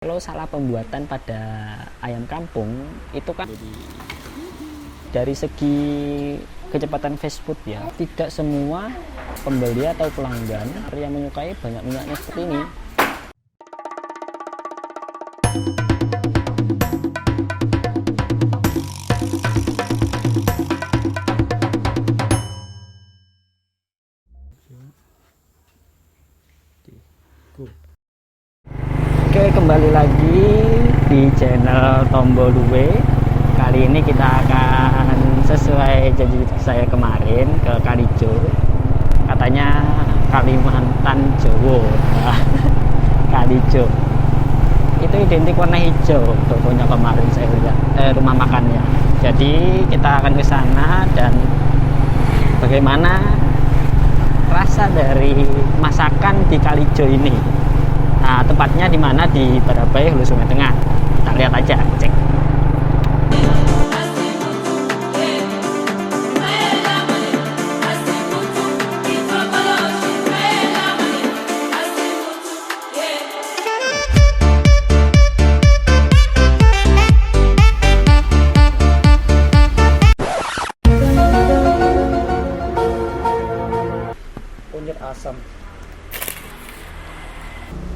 Kalau salah pembuatan pada ayam kampung itu kan dari segi kecepatan fast food ya, tidak semua pembeli atau pelanggan yang menyukai banyak minyaknya seperti ini. Oke, kembali lagi di channel Tombo Duwe. Kali ini kita akan sesuai janji saya kemarin ke Kalijo. Katanya Kalimantan Jowo. Kalijo. Itu identik warna hijau tokonya kemarin saya lihat rumah makannya. Jadi kita akan ke sana dan bagaimana rasa dari masakan di Kalijo ini. Nah, tempatnya di mana? Di Barabai, Hulu Sungai Tengah. Kita lihat aja, cek. Kunyit asam.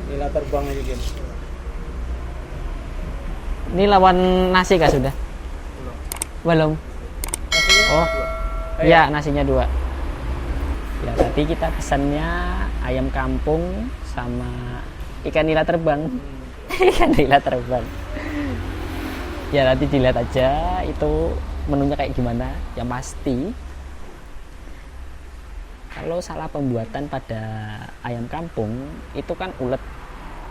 Nila terbang aja gitu. Ini lawan nasi kah sudah? Belum. Nasinya Oh, dua. iya nasinya 2. Ya tadi kita pesannya ayam kampung sama ikan nila terbang. Ikan nila terbang. Ya nanti dilihat aja itu menunya kayak gimana. Yang pasti kalau salah pembuatan pada ayam kampung itu kan ulet.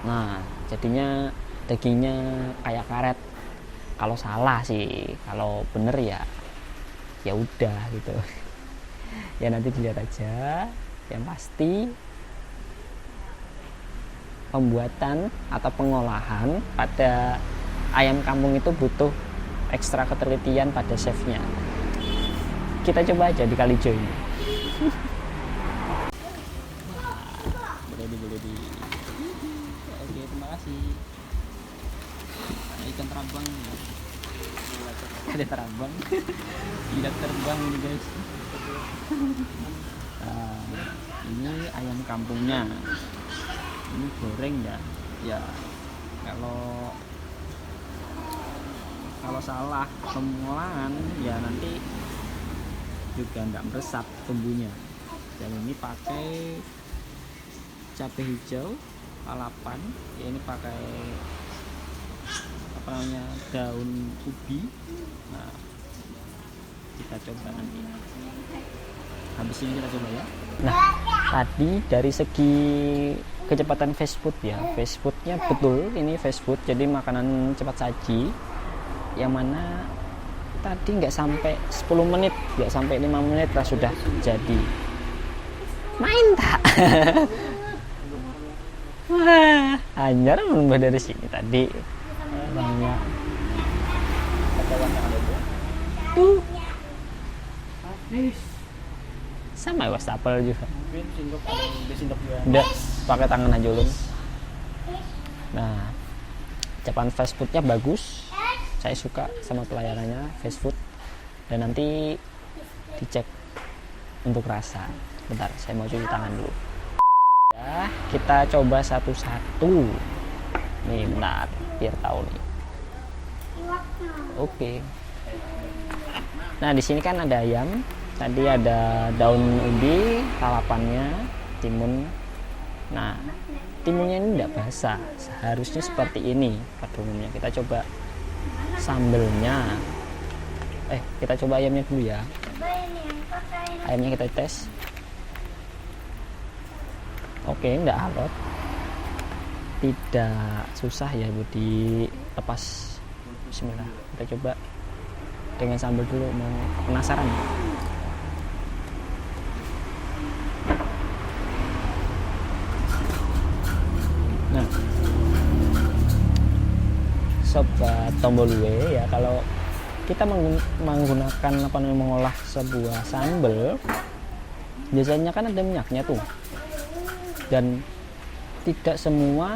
Nah, jadinya dagingnya kayak karet. Kalau salah sih, kalau bener ya ya udah gitu. Ya nanti dilihat aja. Yang pasti pembuatan atau pengolahan pada ayam kampung itu butuh ekstra ketelitian pada chefnya. Kita coba aja di Kalijo ini. boleh di oke, terima kasih. Nah, ikan terabang ya. Ada terabang. Gila terbang ini guys. Nah, ini ayam kampungnya. Ini goreng ya. Ya kalau salah pengolahan ya nanti juga nggak meresap bumbunya. Dan ini pakai cabai hijau lalapan ya, ini pakai apa namanya, daun ubi. Nah, kita coba nanti habis ini kita coba ya. Nah, tadi dari segi kecepatan fast food ya, fast foodnya betul ini fast food, jadi makanan cepat saji yang mana tadi nggak sampai 10 menit, nggak sampai 5 menit lah sudah jadi. Main tak? Wah, anjar menambah dari sini tadi banyak. Tuh. Sama wastafel juga. Udah pakai tangan aja ulun. Nah, ucapan fast foodnya bagus. Saya suka sama pelayanannya fast food. Dan nanti dicek untuk rasa. Bentar, saya mau cuci tangan dulu. Ya, kita coba satu-satu. Nih, bentar, biar tahu nih. Oke. Nah, di sini kan ada ayam. Tadi ada daun ubi, lalapannya, timun. Nah, timunnya ini tidak basah. Seharusnya seperti ini pada umumnya. Kita coba sambelnya. Kita coba ayamnya dulu ya. Ayamnya kita tes. Oke, enggak alot. Tidak susah ya bu dilepas. Bismillah. Kita coba dengan sambal dulu, mau penasaran. Nah, sobat Tombo Duwe ya, kalau kita menggunakan mengolah sebuah sambal, biasanya kan ada minyaknya tuh. Dan tidak semua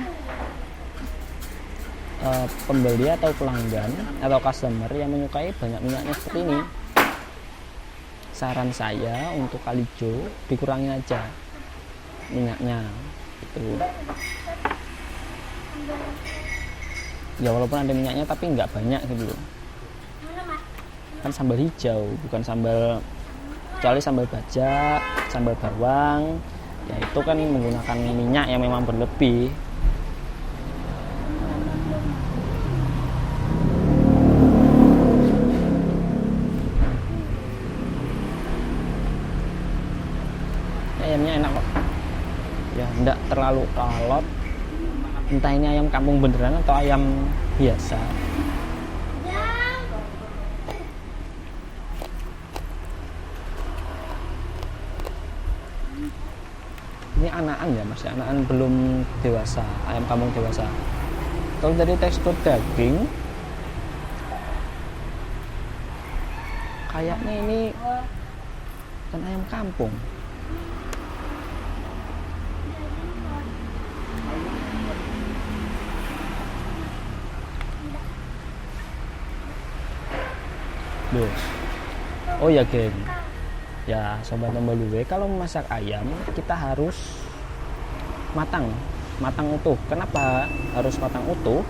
pembeli atau pelanggan atau customer yang menyukai banyak minyaknya seperti ini, saran saya untuk Kalijo dikurangin aja minyaknya itu. Ya walaupun ada minyaknya tapi nggak banyak gitu loh. Kan sambal hijau bukan sambal, kecuali sambal bajak, sambal bawang ya itu kan menggunakan minyak yang memang berlebih. Ayamnya enak kok ya, enggak terlalu alot, entah ini ayam kampung beneran atau ayam biasa. Ini anakan ya mas, anakan belum dewasa, ayam kampung dewasa. Kalau dari tekstur daging kayaknya ini kan ayam kampung. Duh. Oh ya geng, ya sobat Tombolue, kalau memasak ayam kita harus matang utuh. Kenapa harus matang utuh?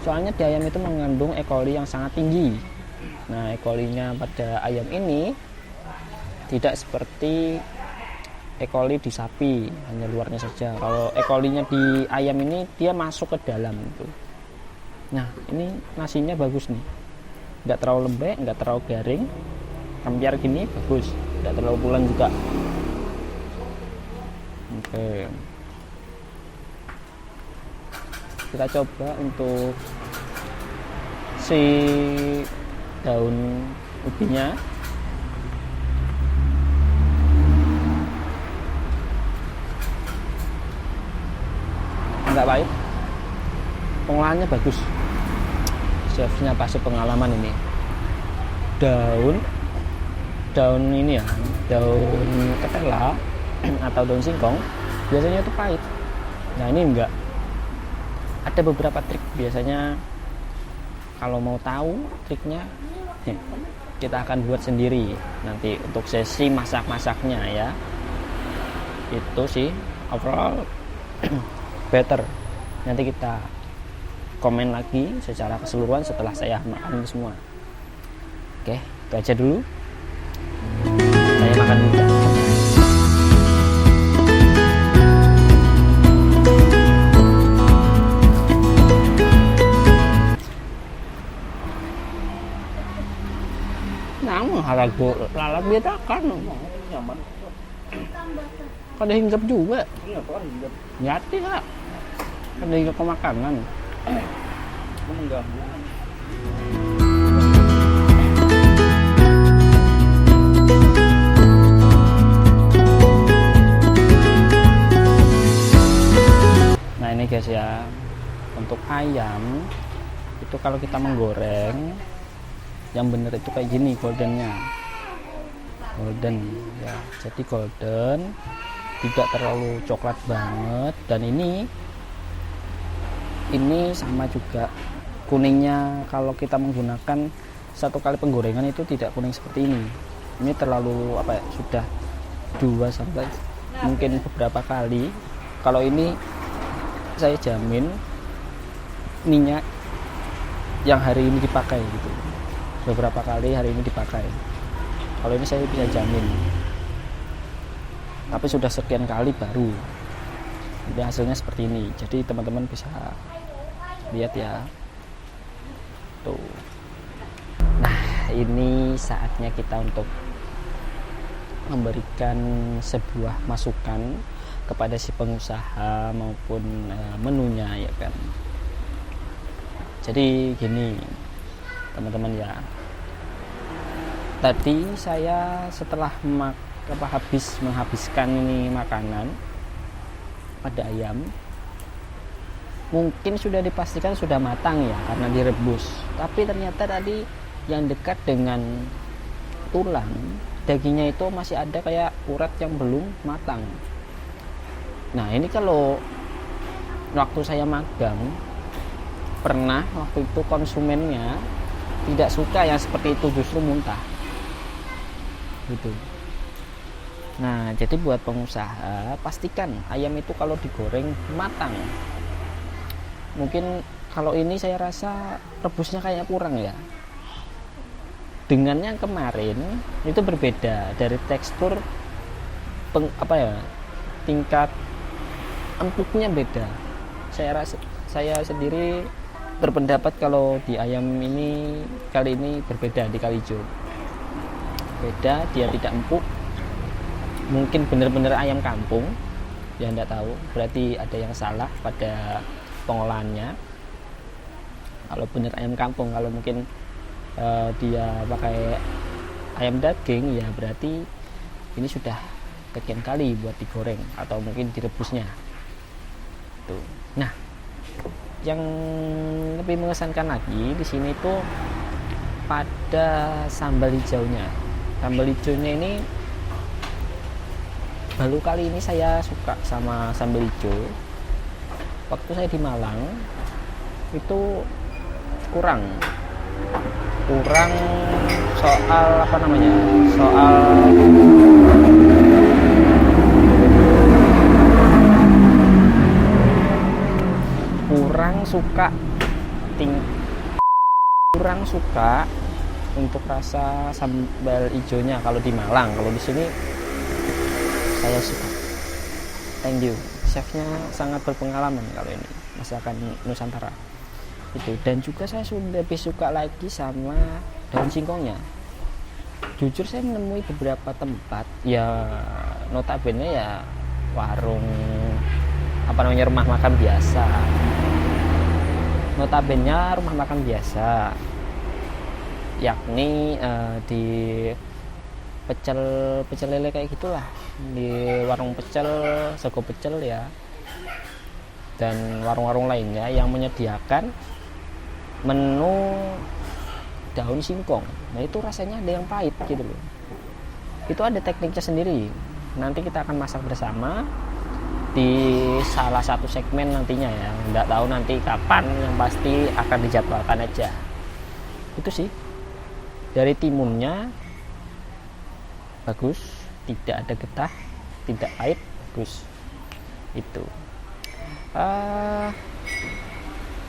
Soalnya di ayam itu mengandung E. coli yang sangat tinggi. Nah, E. coli-nya pada ayam ini tidak seperti E. coli di sapi, hanya luarnya saja. Kalau E. coli-nya di ayam ini dia masuk ke dalam gitu. Nah, ini nasinya bagus nih, nggak terlalu lembek, nggak terlalu garing, ambiar gini bagus, nggak terlalu pulen juga. Oke, kita coba untuk si daun ubinya. Nggak pahit, pengolahannya bagus, chefnya pasti pengalaman ini. Daun ini ya, daun ketela atau daun singkong biasanya itu pahit. Nah ini enggak. Ada beberapa trik biasanya, kalau mau tahu triknya kita akan buat sendiri nanti untuk sesi masak-masaknya ya. Itu sih overall better. Nanti kita komen lagi secara keseluruhan setelah saya makan ini semua. Oke, itu aja dulu. Saya makan dulu. Namun harago lalat beda kan. Nyaman. Kada hinggap juga. Iya, kan enggak Nyati lah. Kada hinggap ke makanan. mengganggu. Nah ini guys ya, untuk ayam itu kalau kita menggoreng yang bener itu kayak gini, golden ya, jadi golden, tidak terlalu coklat banget. Dan ini sama juga kuningnya, kalau kita menggunakan satu kali penggorengan itu tidak kuning seperti ini terlalu apa ya, sudah 2 sampai mungkin beberapa kali. Kalau ini saya jamin minyak yang hari ini dipakai gitu, beberapa kali hari ini dipakai. Kalau ini saya bisa jamin, tapi sudah sekian kali baru jadi hasilnya seperti ini. Jadi teman-teman bisa lihat ya tuh. Nah ini saatnya kita untuk memberikan sebuah masukan kepada si pengusaha maupun menunya ya kan. Jadi gini teman-teman ya, tadi saya setelah menghabiskan ini makanan pada ayam, mungkin sudah dipastikan sudah matang ya karena direbus, tapi ternyata tadi yang dekat dengan tulang dagingnya itu masih ada kayak urat yang belum matang. Nah ini kalau waktu saya magang pernah waktu itu konsumennya tidak suka yang seperti itu, justru muntah gitu. Nah, jadi buat pengusaha, pastikan ayam itu kalau digoreng matang. Mungkin kalau ini saya rasa rebusnya kayak kurang ya. Dengan yang kemarin itu berbeda dari tekstur tingkat empuknya beda. Saya sendiri berpendapat kalau di ayam ini kali ini berbeda, di Kalijo beda, dia tidak empuk. Mungkin benar-benar ayam kampung ya, enggak tahu, berarti ada yang salah pada pengolahannya. Kalau benar ayam kampung, kalau mungkin dia pakai ayam daging ya berarti ini sudah sekian kali buat digoreng atau mungkin direbusnya tuh. Nah, yang lebih mengesankan lagi di sini tuh pada sambal hijaunya. Sambal hijaunya ini baru kali ini saya suka sama sambal hijau. Waktu saya di Malang itu kurang soal kurang suka untuk rasa sambal hijaunya kalau di Malang. Kalau di sini saya suka. Thank you, chefnya sangat berpengalaman kalau ini masakan Nusantara itu. Dan juga saya sudah lebih suka lagi sama daun singkongnya. Jujur saya menemui beberapa tempat ya notabene ya warung rumah makan biasa, rumah makan biasa, yakni di pecel lele kayak gitulah, di warung pecel, sego pecel ya, dan warung-warung lainnya yang menyediakan menu daun singkong. Nah itu rasanya ada yang pahit gitu loh. Itu ada tekniknya sendiri. Nanti kita akan masak bersama di salah satu segmen nantinya ya. Nggak tahu nanti kapan, yang pasti akan dijadwalkan aja. Itu sih. Dari timunnya bagus, tidak ada getah, tidak pahit, bagus. Itu.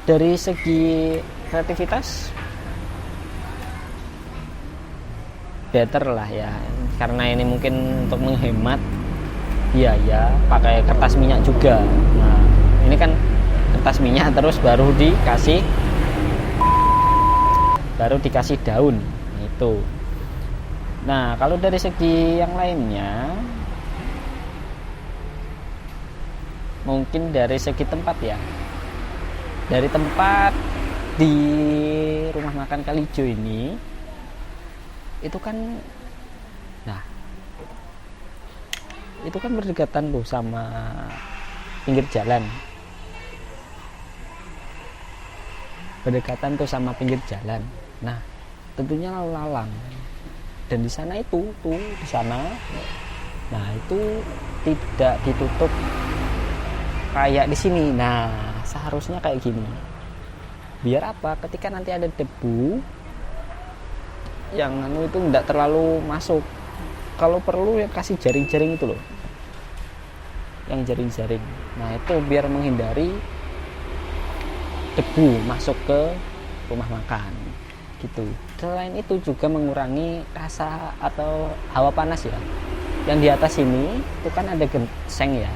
Dari segi kreativitas better lah ya, karena ini mungkin untuk menghemat biaya pakai kertas minyak juga. Nah ini kan kertas minyak terus baru dikasih daun itu. Nah kalau dari segi yang lainnya, mungkin dari segi tempat ya, dari tempat di rumah makan Kalijo ini itu kan, nah itu kan berdekatan loh sama pinggir jalan, nah tentunya lalu lalang. Dan di sana nah itu tidak ditutup kayak di sini. Nah seharusnya kayak gini, biar apa, ketika nanti ada debu yang itu tidak terlalu masuk. Kalau perlu ya kasih jaring-jaring itu loh, yang jaring-jaring. Nah itu biar menghindari debu masuk ke rumah makan gitu. Selain itu juga mengurangi rasa atau hawa panas ya. Yang di atas ini itu kan ada genseng ya.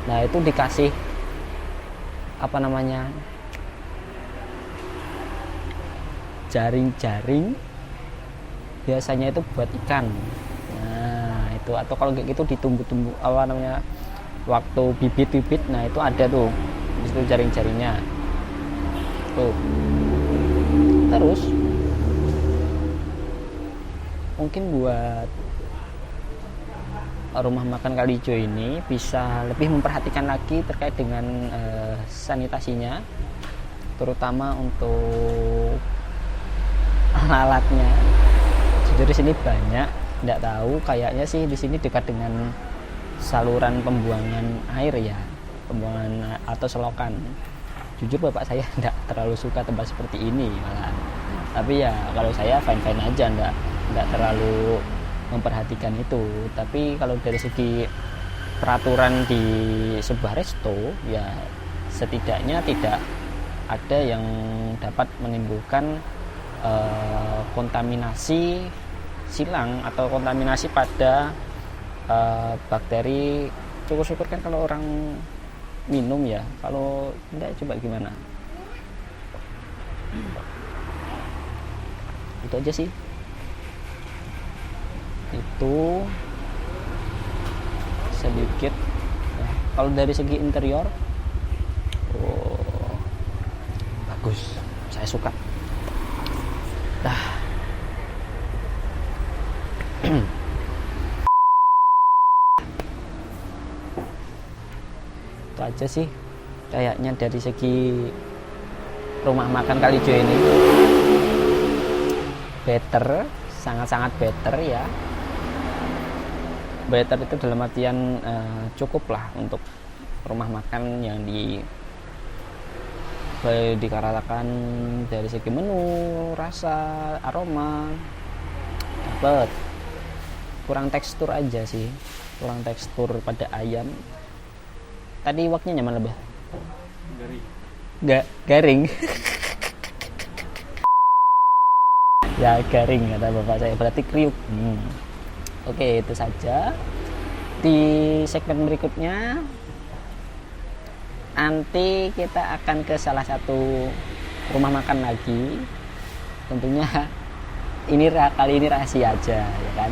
Nah itu dikasih jaring-jaring, biasanya itu buat ikan. Nah itu, atau kalau kayak gitu ditunggu-tunggu waktu bibit-bibit, nah itu ada tuh di situ jaring-jaringnya tuh. Terus mungkin buat rumah makan Kalijo ini bisa lebih memperhatikan lagi terkait dengan sanitasinya, terutama untuk alatnya. Jujur di sini banyak, tidak tahu, kayaknya sih di sini dekat dengan saluran pembuangan air ya, pembuangan atau selokan. jujur bapak saya enggak terlalu suka tempat seperti ini malahan. Tapi ya kalau saya fine aja, enggak terlalu memperhatikan itu. Tapi kalau dari segi peraturan di sebuah resto ya setidaknya tidak ada yang dapat menimbulkan kontaminasi silang atau kontaminasi pada bakteri. Syukur-syukur kan kalau orang minum ya, kalau enggak coba gimana. Itu aja sih. Itu sedikit ya. Kalau dari segi interior bagus, saya suka. Itu aja sih kayaknya dari segi rumah makan Kalijo ini. Better, sangat-sangat better ya. Better itu dalam artian cukup lah untuk rumah makan yang dikatakan dari segi menu, rasa, aroma dapat. Kurang tekstur aja sih, kurang tekstur pada ayam. Tadi waknya nyaman lebih garing. Ya garing kata bapak saya, berarti kriuk. Oke, itu saja. Di segmen berikutnya nanti kita akan ke salah satu rumah makan lagi. Tentunya kali ini rahasia aja ya kan,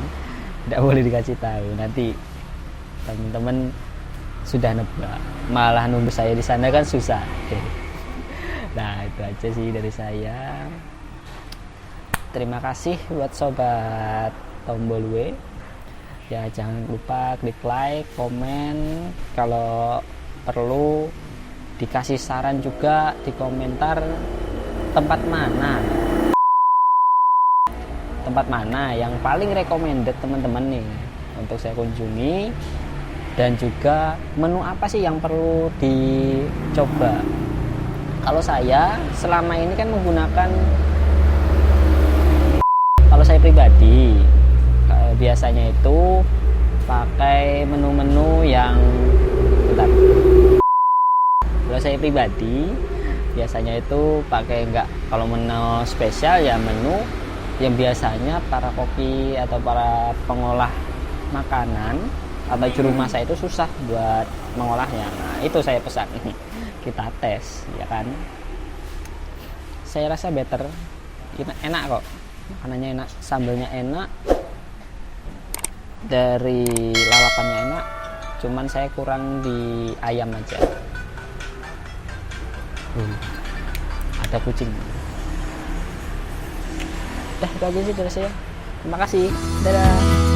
tidak boleh dikasih tahu. Nanti teman-teman sudah nebak, malah nunggu saya di sana kan susah. Nah itu aja sih dari saya. Terima kasih buat sobat Tombol W. Ya jangan lupa klik like, komen, kalau perlu dikasih saran juga di komentar tempat mana yang paling recommended teman-teman nih untuk saya kunjungi. Dan juga menu apa sih yang perlu dicoba. Kalau saya selama ini kan menggunakan, kalau saya pribadi biasanya itu pakai menu-menu yang kalau saya pribadi biasanya itu pakai kalau menu spesial ya menu yang biasanya para koki atau para pengolah makanan atau juru masak itu susah buat mengolahnya. Nah itu saya pesan, kita tes ya kan. Saya rasa better, enak kok, makanannya enak, sambalnya enak, dari lalapannya enak. Cuman saya kurang di ayam aja. Ada kucing. Itu aja sih dari saya. Terima kasih, dadah.